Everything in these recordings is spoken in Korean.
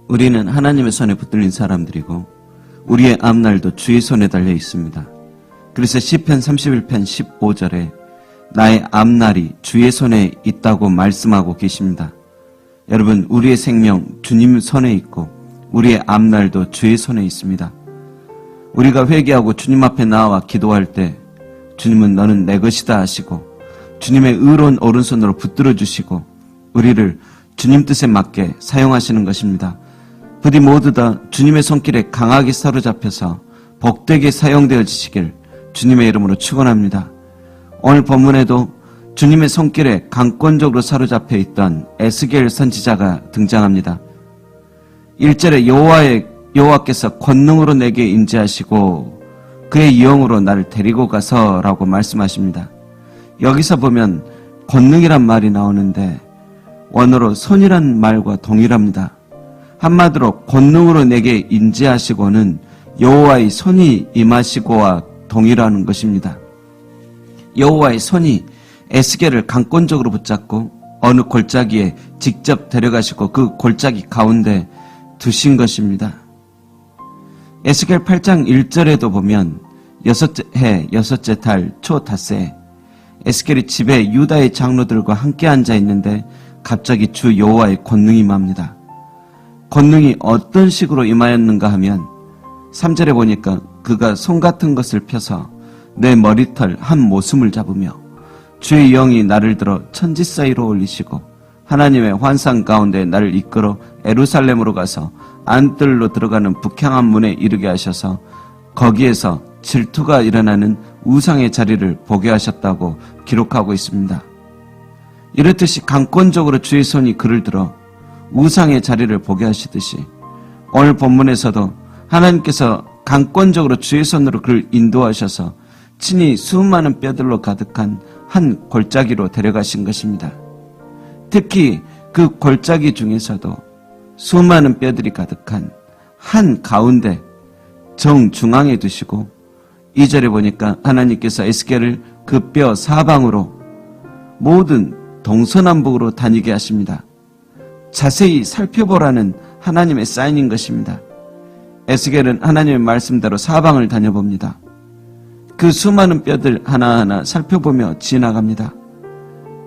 우리는 하나님의 손에 붙들린 사람들이고 우리의 앞날도 주의 손에 달려 있습니다. 그래서 시편 31편 15절에 나의 앞날이 주의 손에 있다고 말씀하고 계십니다. 여러분, 우리의 생명 주님 손에 있고 우리의 앞날도 주의 손에 있습니다. 우리가 회개하고 주님 앞에 나와 기도할 때 주님은 너는 내 것이다 하시고 주님의 의로운 오른손으로 붙들어 주시고 우리를 주님 뜻에 맞게 사용하시는 것입니다. 부디 모두 다 주님의 손길에 강하게 사로잡혀서 복되게 사용되어지시길 주님의 이름으로 축원합니다. 오늘 본문에도 주님의 손길에 강권적으로 사로잡혀 있던 에스겔 선지자가 등장합니다. 1절에 여호와께서 권능으로 내게 임재하시고 그의 영으로 나를 데리고 가서라고 말씀하십니다. 여기서 보면 권능이란 말이 나오는데 원어로 손이란 말과 동일합니다. 한마디로 권능으로 내게 임재하시고는 여호와의 손이 임하시고와 동일하는 것입니다. 여호와의 손이 에스겔을 강권적으로 붙잡고 어느 골짜기에 직접 데려가시고 그 골짜기 가운데 두신 것입니다. 에스겔 8장 1절에도 보면 여섯째 해 여섯째 달 초 닷새 에스겔이 집에 유다의 장로들과 함께 앉아 있는데 갑자기 주 여호와의 권능이 임합니다. 권능이 어떤 식으로 임하였는가 하면 3절에 보니까 그가 손 같은 것을 펴서 내 머리털 한 모숨을 잡으며 주의 영이 나를 들어 천지 사이로 올리시고 하나님의 환상 가운데 나를 이끌어 예루살렘으로 가서 안뜰로 들어가는 북향한 문에 이르게 하셔서 거기에서 질투가 일어나는 우상의 자리를 보게 하셨다고 기록하고 있습니다. 이렇듯이 강권적으로 주의 손이 그를 들어 우상의 자리를 보게 하시듯이 오늘 본문에서도 하나님께서 강권적으로 주의 손으로 그를 인도하셔서 친히 수많은 뼈들로 가득한 한 골짜기로 데려가신 것입니다. 특히 그 골짜기 중에서도 수많은 뼈들이 가득한 한 가운데 정중앙에 두시고 2절에 보니까 하나님께서 에스겔을 그 뼈 사방으로 모든 동서남북으로 다니게 하십니다. 자세히 살펴보라는 하나님의 사인인 것입니다. 에스겔은 하나님의 말씀대로 사방을 다녀봅니다. 그 수많은 뼈들 하나하나 살펴보며 지나갑니다.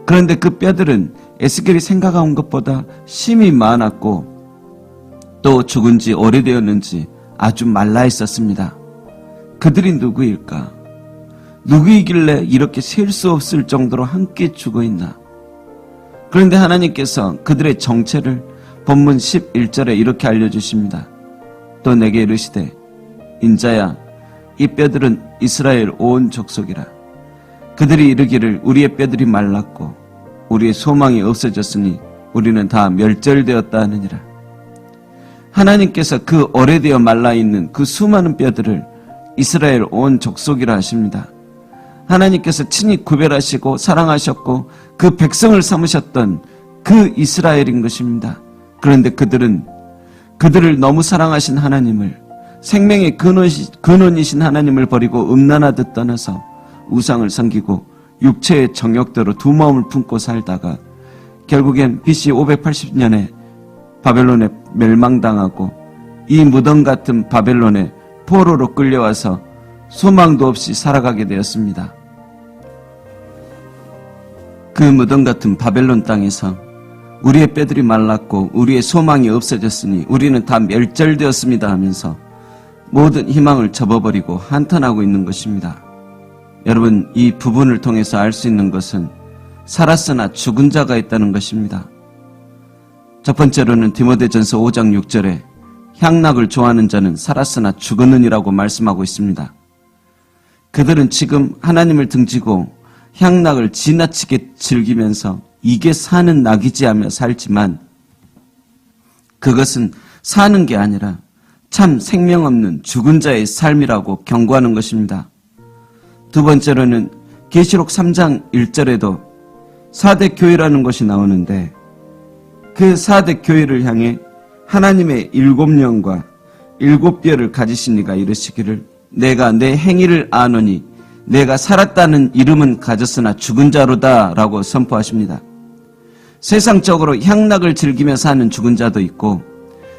그런데 그 뼈들은 에스겔이 생각한 것보다 심이 많았고 또 죽은 지 오래되었는지 아주 말라 있었습니다. 그들이 누구일까? 누구이길래 이렇게 셀 수 없을 정도로 함께 죽어있나? 그런데 하나님께서 그들의 정체를 본문 11절에 이렇게 알려주십니다. 또 내게 이르시되 인자야 이 뼈들은 이스라엘 온 족속이라. 그들이 이르기를 우리의 뼈들이 말랐고 우리의 소망이 없어졌으니 우리는 다 멸절되었다 하느니라. 하나님께서 그 오래되어 말라있는 그 수많은 뼈들을 이스라엘 온 족속이라 하십니다. 하나님께서 친히 구별하시고 사랑하셨고 그 백성을 삼으셨던 그 이스라엘인 것입니다. 그런데 그들을 너무 사랑하신 하나님을, 생명의 근원이신 하나님을 버리고 음란하듯 떠나서 우상을 섬기고 육체의 정욕대로 두 마음을 품고 살다가 결국엔 BC 580년에 바벨론에 멸망당하고 이 무덤 같은 바벨론에 포로로 끌려와서 소망도 없이 살아가게 되었습니다. 그 무덤 같은 바벨론 땅에서 우리의 뼈들이 말랐고 우리의 소망이 없어졌으니 우리는 다 멸절되었습니다 하면서 모든 희망을 접어버리고 한탄하고 있는 것입니다. 여러분, 이 부분을 통해서 알 수 있는 것은 살았으나 죽은 자가 있다는 것입니다. 첫 번째로는 디모데전서 5장 6절에 향락을 좋아하는 자는 살았으나 죽었느니라고 말씀하고 있습니다. 그들은 지금 하나님을 등지고 향락을 지나치게 즐기면서 이게 사는 낙이지 하며 살지만 그것은 사는 게 아니라 참 생명 없는 죽은 자의 삶이라고 경고하는 것입니다. 두 번째로는 계시록 3장 1절에도 4대 교회라는 것이 나오는데 그 4대 교회를 향해 하나님의 7영과 7뼈를 가지신 이가 이르시기를 내가 내 행위를 아노니 내가 살았다는 이름은 가졌으나 죽은 자로다 라고 선포하십니다. 세상적으로 향락을 즐기며 사는 죽은 자도 있고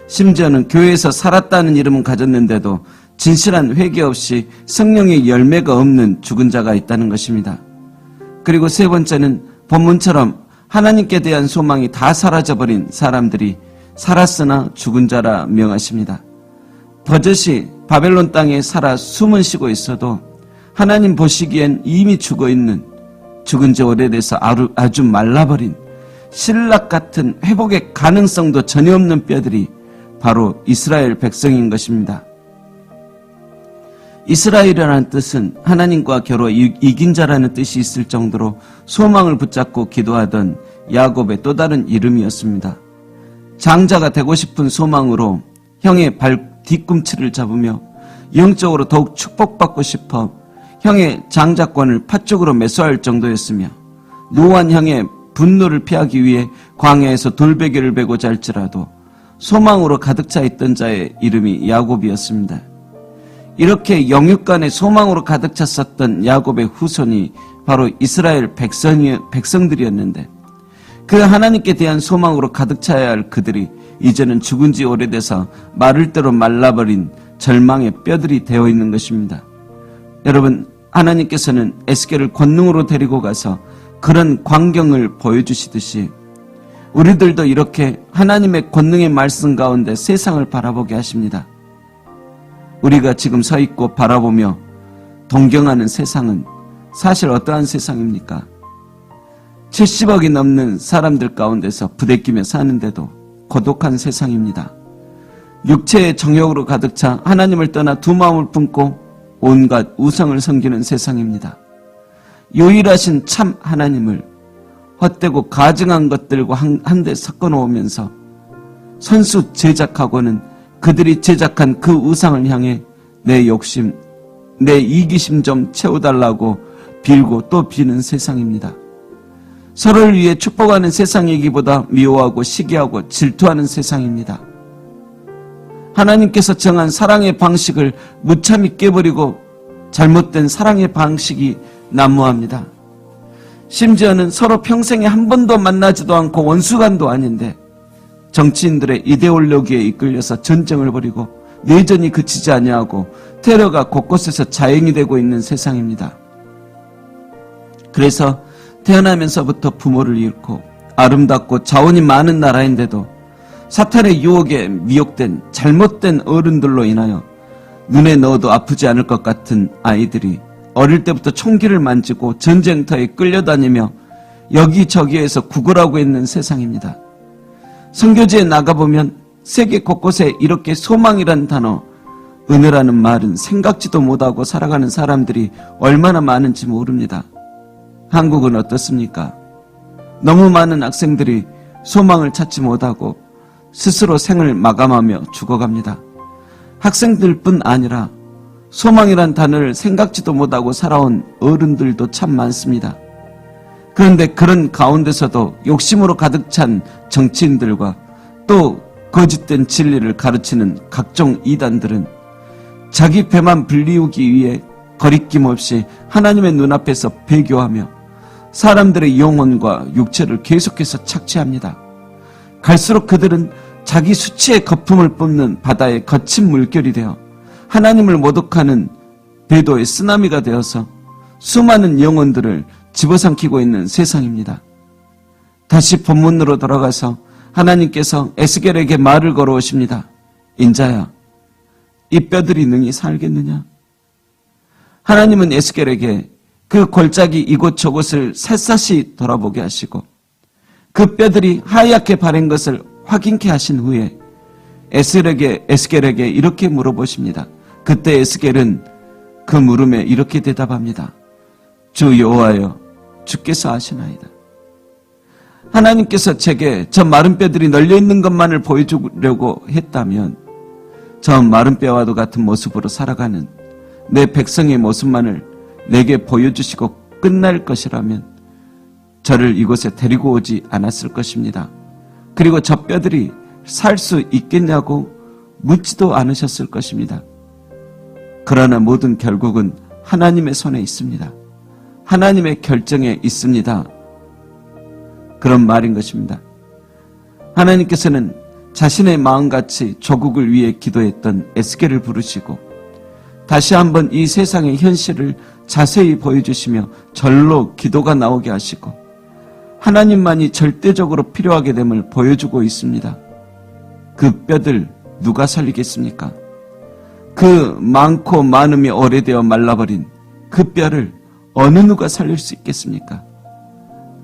심지어는 교회에서 살았다는 이름은 가졌는데도 진실한 회개 없이 성령의 열매가 없는 죽은 자가 있다는 것입니다. 그리고 세 번째는 본문처럼 하나님께 대한 소망이 다 사라져버린 사람들이 살았으나 죽은 자라 명하십니다. 버젓이 바벨론 땅에 살아 숨은 쉬고 있어도 하나님 보시기엔 이미 죽어있는, 죽은 지 오래돼서 아주 말라버린 신락 같은 회복의 가능성도 전혀 없는 뼈들이 바로 이스라엘 백성인 것입니다. 이스라엘이라는 뜻은 하나님과 겨루 이긴 자라는 뜻이 있을 정도로 소망을 붙잡고 기도하던 야곱의 또 다른 이름이었습니다. 장자가 되고 싶은 소망으로 형의 뒤꿈치를 잡으며 영적으로 더욱 축복받고 싶어 형의 장자권을 팥죽으로 매수할 정도였으며 노한 형의 분노를 피하기 위해 광야에서 돌베개를 베고자 할지라도 소망으로 가득 차 있던 자의 이름이 야곱이었습니다. 이렇게 영육간에 소망으로 가득 찼었던 야곱의 후손이 바로 이스라엘 백성들이었는데 그 하나님께 대한 소망으로 가득 차야 할 그들이 이제는 죽은 지 오래돼서 마를 대로 말라버린 절망의 뼈들이 되어 있는 것입니다. 여러분, 하나님께서는 에스겔을 권능으로 데리고 가서 그런 광경을 보여주시듯이 우리들도 이렇게 하나님의 권능의 말씀 가운데 세상을 바라보게 하십니다. 우리가 지금 서 있고 바라보며 동경하는 세상은 사실 어떠한 세상입니까? 70억이 넘는 사람들 가운데서 부대끼며 사는데도 고독한 세상입니다. 육체의 정욕으로 가득 차 하나님을 떠나 두 마음을 품고 온갖 우상을 섬기는 세상입니다. 유일하신 참 하나님을 헛되고 가증한 것들과 한데 섞어 놓으면서 선수 제작하고는 그들이 제작한 그 우상을 향해 내 욕심, 내 이기심 좀 채워달라고 빌고 또 비는 세상입니다. 서로를 위해 축복하는 세상이기보다 미워하고 시기하고 질투하는 세상입니다. 하나님께서 정한 사랑의 방식을 무참히 깨버리고 잘못된 사랑의 방식이 난무합니다. 심지어는 서로 평생에 한 번도 만나지도 않고 원수간도 아닌데 정치인들의 이데올로기에 이끌려서 전쟁을 벌이고 내전이 그치지 아니하고 테러가 곳곳에서 자행이 되고 있는 세상입니다. 그래서 태어나면서부터 부모를 잃고 아름답고 자원이 많은 나라인데도 사탄의 유혹에 미혹된 잘못된 어른들로 인하여 눈에 넣어도 아프지 않을 것 같은 아이들이 어릴 때부터 총기를 만지고 전쟁터에 끌려다니며 여기저기에서 구걸하고 있는 세상입니다. 선교지에 나가보면 세계 곳곳에 이렇게 소망이란 단어, 은혜라는 말은 생각지도 못하고 살아가는 사람들이 얼마나 많은지 모릅니다. 한국은 어떻습니까? 너무 많은 학생들이 소망을 찾지 못하고 스스로 생을 마감하며 죽어갑니다. 학생들뿐 아니라 소망이란 단어를 생각지도 못하고 살아온 어른들도 참 많습니다. 그런데 그런 가운데서도 욕심으로 가득 찬 정치인들과 또 거짓된 진리를 가르치는 각종 이단들은 자기 배만 불리우기 위해 거리낌 없이 하나님의 눈앞에서 배교하며 사람들의 영혼과 육체를 계속해서 착취합니다. 갈수록 그들은 자기 수치의 거품을 뿜는 바다의 거친 물결이 되어 하나님을 모독하는 배도의 쓰나미가 되어서 수많은 영혼들을 집어삼키고 있는 세상입니다. 다시 본문으로 돌아가서 하나님께서 에스겔에게 말을 걸어오십니다. 인자야, 이 뼈들이 능히 살겠느냐? 하나님은 에스겔에게 그 골짜기 이곳저곳을 샅샅이 돌아보게 하시고 그 뼈들이 하얗게 바른 것을 확인케 하신 후에 에스겔에게 이렇게 물어보십니다. 그때 에스겔은 그 물음에 이렇게 대답합니다. 주 여호와여, 주께서 아시나이다. 하나님께서 제게 저 마른 뼈들이 널려있는 것만을 보여주려고 했다면 저 마른 뼈와도 같은 모습으로 살아가는 내 백성의 모습만을 내게 보여주시고 끝날 것이라면 저를 이곳에 데리고 오지 않았을 것입니다. 그리고 저 뼈들이 살 수 있겠냐고 묻지도 않으셨을 것입니다. 그러나 모든 결국은 하나님의 손에 있습니다. 하나님의 결정에 있습니다. 그런 말인 것입니다. 하나님께서는 자신의 마음같이 조국을 위해 기도했던 에스겔을 부르시고 다시 한번 이 세상의 현실을 자세히 보여주시며 절로 기도가 나오게 하시고 하나님만이 절대적으로 필요하게 됨을 보여주고 있습니다. 그 뼈들 누가 살리겠습니까? 그 많고 많음이 오래되어 말라버린 그 뼈를 어느 누가 살릴 수 있겠습니까?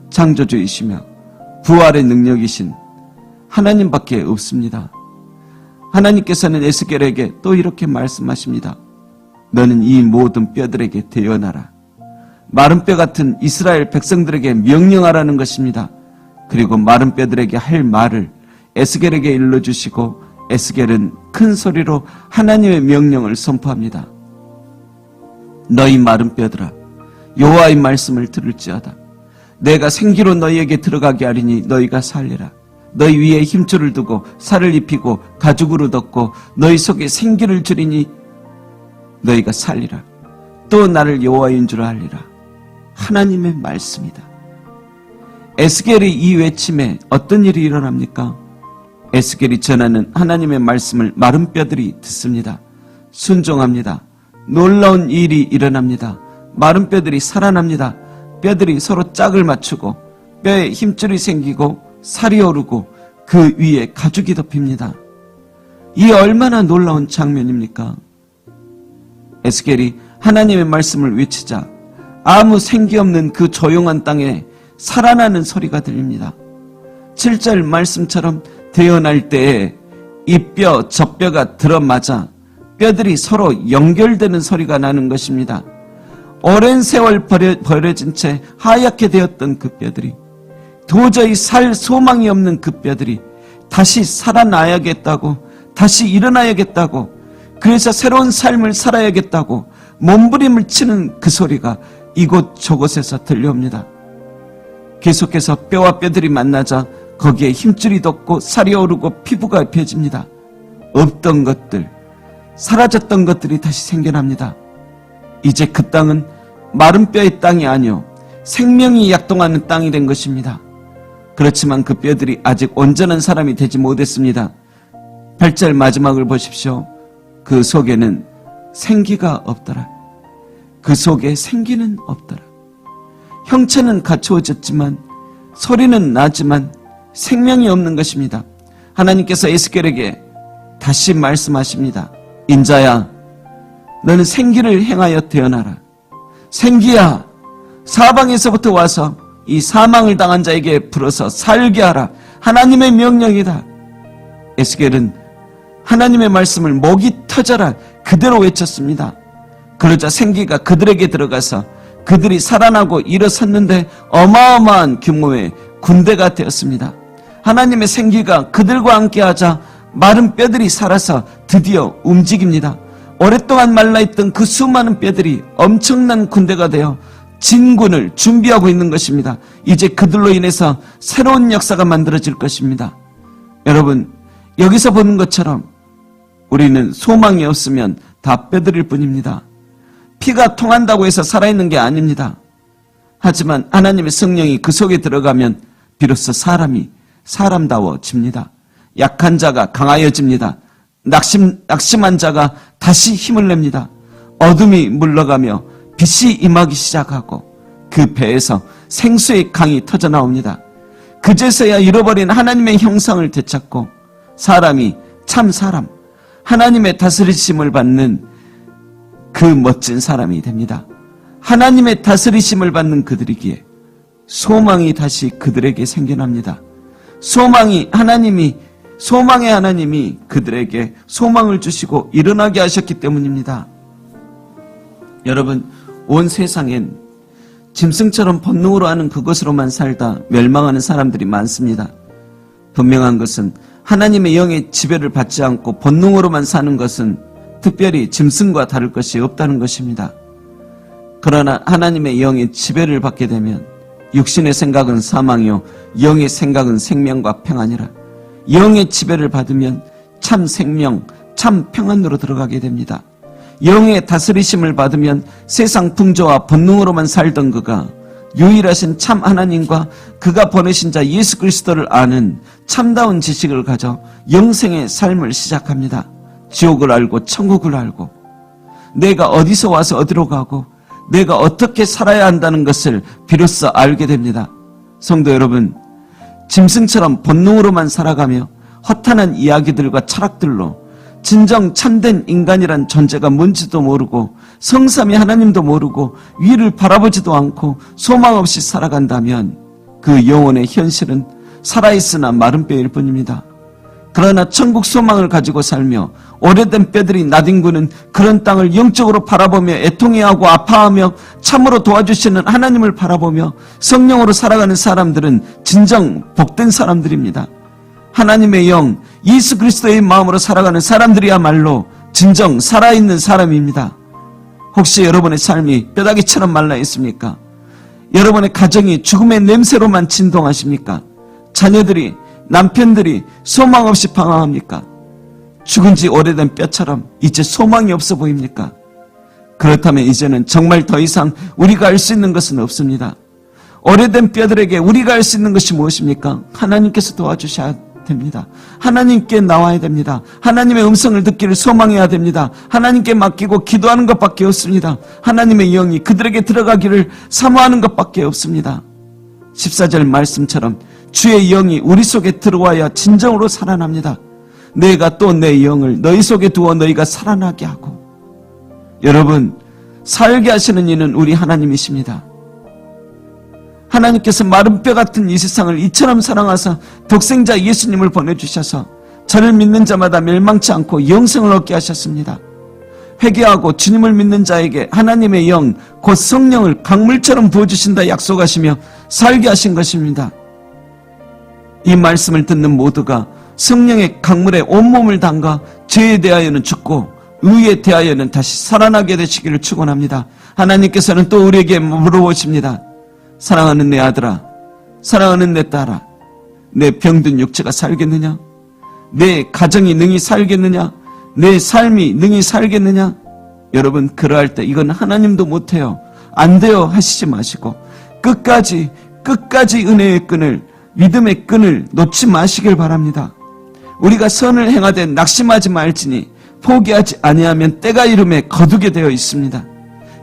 창조주이시며 부활의 능력이신 하나님밖에 없습니다. 하나님께서는 에스겔에게 또 이렇게 말씀하십니다. 너는 이 모든 뼈들에게 대언하라. 마른 뼈 같은 이스라엘 백성들에게 명령하라는 것입니다. 그리고 마른 뼈들에게 할 말을 에스겔에게 일러주시고 에스겔은 큰 소리로 하나님의 명령을 선포합니다. 너희 마른 뼈들아, 여호와의 말씀을 들을지어다. 내가 생기로 너희에게 들어가게 하리니 너희가 살리라. 너희 위에 힘줄을 두고 살을 입히고 가죽으로 덮고 너희 속에 생기를 주리니 너희가 살리라. 또 나를 여호와인 줄 알리라. 하나님의 말씀이다. 에스겔의 이 외침에 어떤 일이 일어납니까? 에스겔이 전하는 하나님의 말씀을 마른 뼈들이 듣습니다. 순종합니다. 놀라운 일이 일어납니다. 마른 뼈들이 살아납니다. 뼈들이 서로 짝을 맞추고 뼈에 힘줄이 생기고 살이 오르고 그 위에 가죽이 덮입니다. 이 얼마나 놀라운 장면입니까? 에스겔이 하나님의 말씀을 외치자 아무 생기 없는 그 조용한 땅에 살아나는 소리가 들립니다. 7절 말씀처럼 태어날 때에 이 뼈 저 뼈가 들어맞아 뼈들이 서로 연결되는 소리가 나는 것입니다. 오랜 세월 버려진 채 하얗게 되었던 그 뼈들이, 도저히 살 소망이 없는 그 뼈들이 다시 살아나야겠다고, 다시 일어나야겠다고, 그래서 새로운 삶을 살아야겠다고 몸부림을 치는 그 소리가 이곳 저곳에서 들려옵니다. 계속해서 뼈와 뼈들이 만나자 거기에 힘줄이 돋고 살이 오르고 피부가 펴집니다. 없던 것들, 사라졌던 것들이 다시 생겨납니다. 이제 그 땅은 마른 뼈의 땅이 아니요 생명이 약동하는 땅이 된 것입니다. 그렇지만 그 뼈들이 아직 온전한 사람이 되지 못했습니다. 8절 마지막을 보십시오. 그 속에는 생기가 없더라. 그 속에 생기는 없더라. 형체는 갖추어졌지만 소리는 나지만 생명이 없는 것입니다. 하나님께서 에스겔에게 다시 말씀하십니다. 인자야, 너는 생기를 행하여 태어나라. 생기야, 사방에서부터 와서 이 사망을 당한 자에게 불어서 살게 하라. 하나님의 명령이다. 에스겔은 하나님의 말씀을 목이 터져라 그대로 외쳤습니다. 그러자 생기가 그들에게 들어가서 그들이 살아나고 일어섰는데 어마어마한 규모의 군대가 되었습니다. 하나님의 생기가 그들과 함께하자 마른 뼈들이 살아서 드디어 움직입니다. 오랫동안 말라있던 그 수많은 뼈들이 엄청난 군대가 되어 진군을 준비하고 있는 것입니다. 이제 그들로 인해서 새로운 역사가 만들어질 것입니다. 여러분, 여기서 보는 것처럼 우리는 소망이 없으면 다 뼈들일 뿐입니다. 피가 통한다고 해서 살아있는 게 아닙니다. 하지만 하나님의 성령이 그 속에 들어가면 비로소 사람이 사람다워집니다. 약한 자가 강하여집니다. 낙심한 자가 다시 힘을 냅니다. 어둠이 물러가며 빛이 임하기 시작하고 그 배에서 생수의 강이 터져나옵니다. 그제서야 잃어버린 하나님의 형상을 되찾고 사람이 참 사람, 하나님의 다스리심을 받는 그 멋진 사람이 됩니다. 하나님의 다스리심을 받는 그들이기에 소망이 다시 그들에게 생겨납니다. 소망의 하나님이 그들에게 소망을 주시고 일어나게 하셨기 때문입니다. 여러분, 온 세상엔 짐승처럼 본능으로 하는 그것으로만 살다 멸망하는 사람들이 많습니다. 분명한 것은 하나님의 영의 지배를 받지 않고 본능으로만 사는 것은 특별히 짐승과 다를 것이 없다는 것입니다. 그러나 하나님의 영의 지배를 받게 되면 육신의 생각은 사망이요 영의 생각은 생명과 평안이라. 영의 지배를 받으면 참 생명, 참 평안으로 들어가게 됩니다. 영의 다스리심을 받으면 세상 풍조와 본능으로만 살던 그가 유일하신 참 하나님과 그가 보내신 자 예수 그리스도를 아는 참다운 지식을 가져 영생의 삶을 시작합니다. 지옥을 알고 천국을 알고 내가 어디서 와서 어디로 가고 내가 어떻게 살아야 한다는 것을 비로소 알게 됩니다. 성도 여러분, 짐승처럼 본능으로만 살아가며 허탄한 이야기들과 철학들로 진정 참된 인간이란 존재가 뭔지도 모르고 성삼위 하나님도 모르고 위를 바라보지도 않고 소망 없이 살아간다면 그 영혼의 현실은 살아있으나 마른 뼈일 뿐입니다. 그러나 천국 소망을 가지고 살며 오래된 뼈들이 나뒹구는 그런 땅을 영적으로 바라보며 애통해하고 아파하며 참으로 도와주시는 하나님을 바라보며 성령으로 살아가는 사람들은 진정 복된 사람들입니다. 하나님의 영, 예수 그리스도의 마음으로 살아가는 사람들이야말로 진정 살아있는 사람입니다. 혹시 여러분의 삶이 뼈다귀처럼 말라 있습니까? 여러분의 가정이 죽음의 냄새로만 진동하십니까? 자녀들이, 남편들이 소망 없이 방황합니까? 죽은 지 오래된 뼈처럼 이제 소망이 없어 보입니까? 그렇다면 이제는 정말 더 이상 우리가 알 수 있는 것은 없습니다. 오래된 뼈들에게 우리가 알 수 있는 것이 무엇입니까? 하나님께서 도와주셔야 됩니다. 하나님께 나와야 됩니다. 하나님의 음성을 듣기를 소망해야 됩니다. 하나님께 맡기고 기도하는 것밖에 없습니다. 하나님의 영이 그들에게 들어가기를 사모하는 것밖에 없습니다. 14절 말씀처럼 주의 영이 우리 속에 들어와야 진정으로 살아납니다. 내가 또 내 영을 너희 속에 두어 너희가 살아나게 하고. 여러분, 살게 하시는 이는 우리 하나님이십니다. 하나님께서 마른 뼈 같은 이 세상을 이처럼 사랑하사 독생자 예수님을 보내주셔서 저를 믿는 자마다 멸망치 않고 영생을 얻게 하셨습니다. 회개하고 주님을 믿는 자에게 하나님의 영, 곧 성령을 강물처럼 부어주신다 약속하시며 살게 하신 것입니다. 이 말씀을 듣는 모두가 성령의 강물에 온몸을 담가 죄에 대하여는 죽고 의에 대하여는 다시 살아나게 되시기를 축원합니다. 하나님께서는 또 우리에게 물어보십니다. 사랑하는 내 아들아, 사랑하는 내 딸아, 내 병든 육체가 살겠느냐? 내 가정이 능히 살겠느냐? 내 삶이 능히 살겠느냐? 여러분, 그러할 때 이건 하나님도 못해요, 안 돼요 하시지 마시고 끝까지 은혜의 끈을, 믿음의 끈을 놓지 마시길 바랍니다. 우리가 선을 행하되 낙심하지 말지니 포기하지 아니하면 때가 이름에 거두게 되어 있습니다.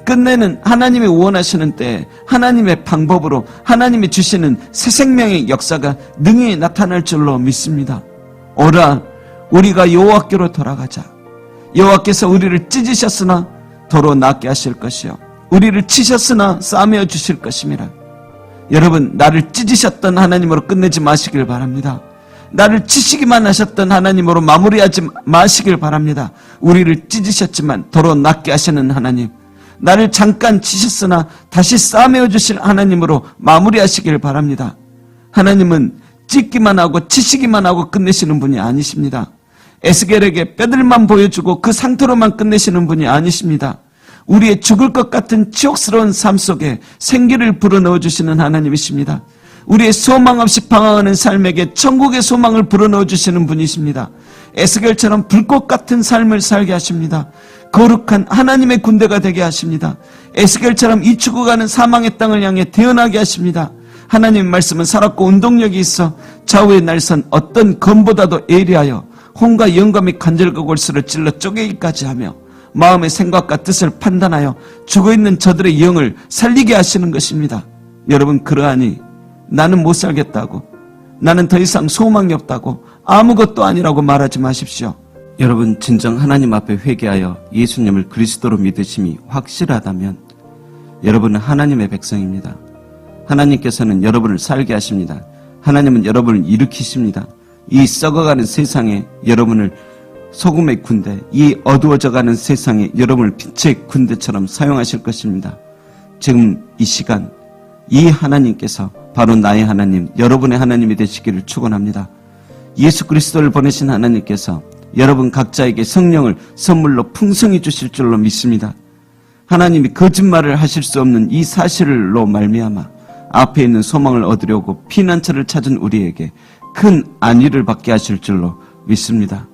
끝내는 하나님이 원하시는 때에 하나님의 방법으로 하나님이 주시는 새 생명의 역사가 능히 나타날 줄로 믿습니다. 오라, 우리가 여호와께로 돌아가자. 여호와께서 우리를 찢으셨으나 도로 낫게 하실 것이요 우리를 치셨으나 싸매어 주실 것임이라. 여러분, 나를 찢으셨던 하나님으로 끝내지 마시길 바랍니다. 나를 치시기만 하셨던 하나님으로 마무리하지 마시길 바랍니다. 우리를 찢으셨지만 도로 낫게 하시는 하나님, 나를 잠깐 치셨으나 다시 싸매어 주실 하나님으로 마무리하시길 바랍니다. 하나님은 찢기만 하고 치시기만 하고 끝내시는 분이 아니십니다. 에스겔에게 뼈들만 보여주고 그 상태로만 끝내시는 분이 아니십니다. 우리의 죽을 것 같은 치욕스러운 삶 속에 생기를 불어넣어 주시는 하나님이십니다. 우리의 소망 없이 방황하는 삶에게 천국의 소망을 불어넣어 주시는 분이십니다. 에스겔처럼 불꽃 같은 삶을 살게 하십니다. 거룩한 하나님의 군대가 되게 하십니다. 에스겔처럼 이 죽어가는 사망의 땅을 향해 태어나게 하십니다. 하나님의 말씀은 살았고 운동력이 있어 좌우의 날선 어떤 검보다도 예리하여 혼과 영감이 간절과 골수를 찔러 쪼개기까지 하며 마음의 생각과 뜻을 판단하여 죽어있는 저들의 영을 살리게 하시는 것입니다. 여러분, 그러하니 나는 못 살겠다고, 나는 더 이상 소망이 없다고, 아무것도 아니라고 말하지 마십시오. 여러분, 진정 하나님 앞에 회개하여 예수님을 그리스도로 믿으심이 확실하다면 여러분은 하나님의 백성입니다. 하나님께서는 여러분을 살게 하십니다. 하나님은 여러분을 일으키십니다. 이 썩어가는 세상에 여러분을 소금의 군대, 이 어두워져가는 세상에 여러분을 빛의 군대처럼 사용하실 것입니다. 지금 이 시간 이 하나님께서 바로 나의 하나님, 여러분의 하나님이 되시기를 축원합니다. 예수 그리스도를 보내신 하나님께서 여러분 각자에게 성령을 선물로 풍성히 주실 줄로 믿습니다. 하나님이 거짓말을 하실 수 없는 이 사실로 말미암아 앞에 있는 소망을 얻으려고 피난처를 찾은 우리에게 큰 안위를 받게 하실 줄로 믿습니다.